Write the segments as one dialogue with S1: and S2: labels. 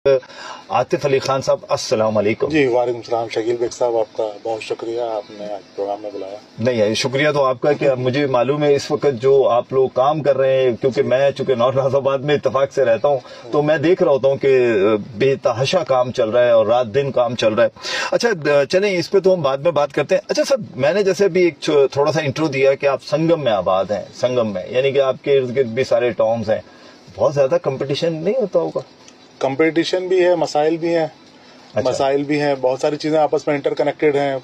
S1: आतिफ अली खान साहब, अस्सलाम वालेकुम।
S2: जी वालेकुम सलाम। शकील बेग साहब, आपका बहुत शुक्रिया, आपने आज प्रोग्राम में बुलाया।
S1: नहीं, शुक्रिया तो आपका कि मुझे मालूम है इस वक्त जो आप लोग काम कर रहे हैं, क्योंकि मैं चूंकि नॉर्थ नाज़िराबाद में इत्तेफाक से रहता हूं, तो मैं देख रहा होता हूं कि बेतहाशा काम चल रहा है और रात दिन काम चल रहा है। अच्छा चलें, इस पे तो हम बाद में बात करते हैं। अच्छा सर, मैंने जैसे भी एक थोड़ा सा इंट्रो दिया कि आप संगम में आबाद हैं, संगम में यानी कि आपके इर्द गिर्द भी सारे टाउन्स हैं, बहुत ज्यादा कंपटीशन नहीं होता होगा?
S2: कंपटीशन भी है, मसाइल भी हैं।
S1: अच्छा।
S2: मसाइल भी हैं, बहुत सारी चीज़ें आपस में इंटरकनेक्टेड हैं।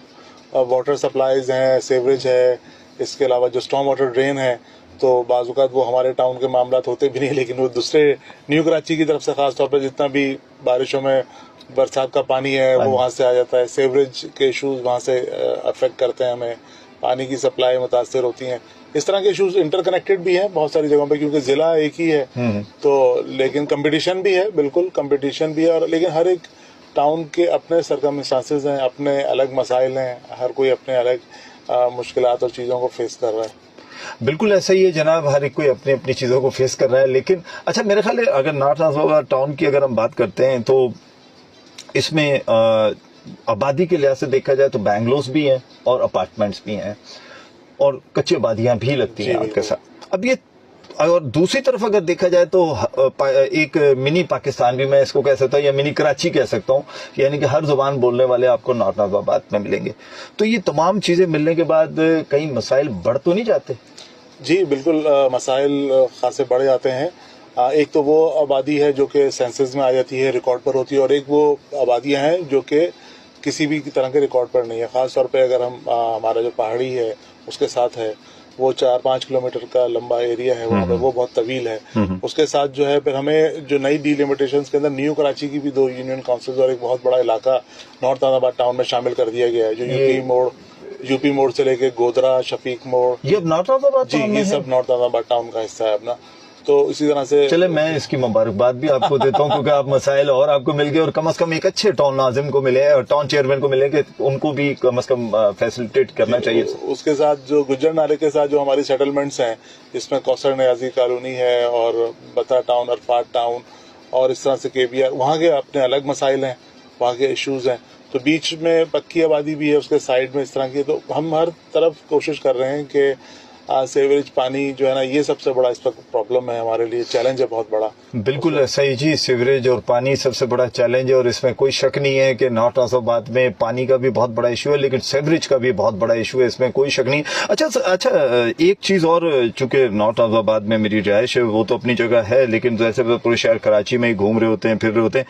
S2: वाटर सप्लाईज हैं, सेवरेज है, इसके अलावा जो स्टॉर्म वाटर ड्रेन है, तो बाज़-औक़ात वो हमारे टाउन के मामलात होते भी नहीं, लेकिन वो दूसरे न्यू कराची की तरफ से ख़ास तौर पर जितना भी बारिशों में बरसात का पानी है वो वहाँ से आ जाता है। सेवरेज के इशूज़ वहाँ से अफेक्ट करते हैं हमें, पानी की सप्लाई मुतासर होती हैं। इस तरह के इशूज इंटरकनेक्टेड भी हैं बहुत सारी जगहों पे, क्योंकि जिला एक ही है। तो लेकिन कंपटीशन भी है, बिल्कुल कंपटीशन भी है, और लेकिन हर एक टाउन के अपने सरकमस्टांसेस हैं, अपने अलग मसाइल हैं, हर कोई अपने अलग मुश्किलात और चीज़ों को फेस कर रहा है।
S1: बिल्कुल ऐसा ही है जनाब, हर एक कोई अपनी अपनी चीज़ों को फेस कर रहा है। लेकिन अच्छा, मेरे ख्याल है अगर नॉर्थ नाज़िराबाद टाउन की अगर हम बात करते हैं तो इसमें आबादी के लिहाज से देखा जाए तो बैंगलोस भी हैं और अपार्टमेंट्स भी हैं और कच्ची आबादियां भी लगती हैं आपके साथ। अब ये और दूसरी तरफ अगर देखा जाए तो एक मिनी पाकिस्तान भी मैं इसको कह सकता हूँ, या मिनी कराची कह सकता हूँ, यानी कि हर जुबान बोलने वाले आपको नॉर्थ नाज़िराबाद में मिलेंगे। तो ये तमाम चीज़ें मिलने के बाद कई मसाइल बढ़ तो नहीं जाते?
S2: जी बिल्कुल, मसाइल खासे बढ़ जाते हैं। एक तो वो आबादी है जो कि सेंसस में आ जाती है, रिकॉर्ड पर होती है, और एक वो आबादियाँ हैं जो कि किसी भी तरह के रिकॉर्ड पर नहीं है। ख़ास तौर पे अगर हम हमारा जो पहाड़ी है उसके साथ है, वो 4-5 किलोमीटर का लंबा एरिया है वहाँ पे, वो बहुत तवील है। उसके साथ जो है फिर हमें जो नई डिलिमिटेशंस के अंदर न्यू कराची की भी 2 यूनियन काउंसिल्स और एक बहुत बड़ा इलाका नॉर्थ नाज़िराबाद टाउन में शामिल कर दिया गया है, जो यूपी मोड़ से लेके गोदरा, शफीक मोड़,
S1: ये नॉर्थ नाज़िराबाद
S2: जी ये सब नॉर्थ नाज़िराबाद टाउन का हिस्सा है अपना। तो इसी तरह से
S1: चले, मैं इसकी मुबारकबाद भी आपको देता हूँ क्योंकि आप मसाइल और आपको मिल गए, और कम से कम एक अच्छे टाउन नाजिम को मिले और टाउन चेयरमैन को मिले कि उनको भी कम से कम फैसिलिटेट करना चाहिए।
S2: उसके साथ जो गुज्जर नाले के साथ जो हमारी सेटलमेंट्स हैं, जिसमें कौसर न्याजी कॉलोनी है और बता टाउन, अरफात टाउन, और इस तरह से केबीआर, वहाँ के अपने अलग मसाइल हैं, वहाँ के इशूज़ हैं। तो बीच में पक्की आबादी भी है, उसके साइड में इस तरह की। तो हम हर तरफ कोशिश कर रहे हैं कि सीवरेज पानी जो है ना, ये सबसे बड़ा इस वक्त प्रॉब्लम है हमारे लिए, चैलेंज है बहुत बड़ा।
S1: बिल्कुल सही जी, सीवरेज और पानी सबसे बड़ा चैलेंज है, और इसमें कोई शक नहीं है कि नॉर्थ नाज़िराबाद में पानी का भी बहुत बड़ा इशू है, लेकिन सीवरेज का भी बहुत बड़ा इशू है, इसमें कोई शक नहीं। अच्छा, एक चीज और, चूंकि नॉर्थ नाज़िराबाद में मेरी रिहाइश है वो तो अपनी जगह है, लेकिन जैसे पूरे शहर कराची में ही घूम रहे होते हैं, फिर रहे होते हैं,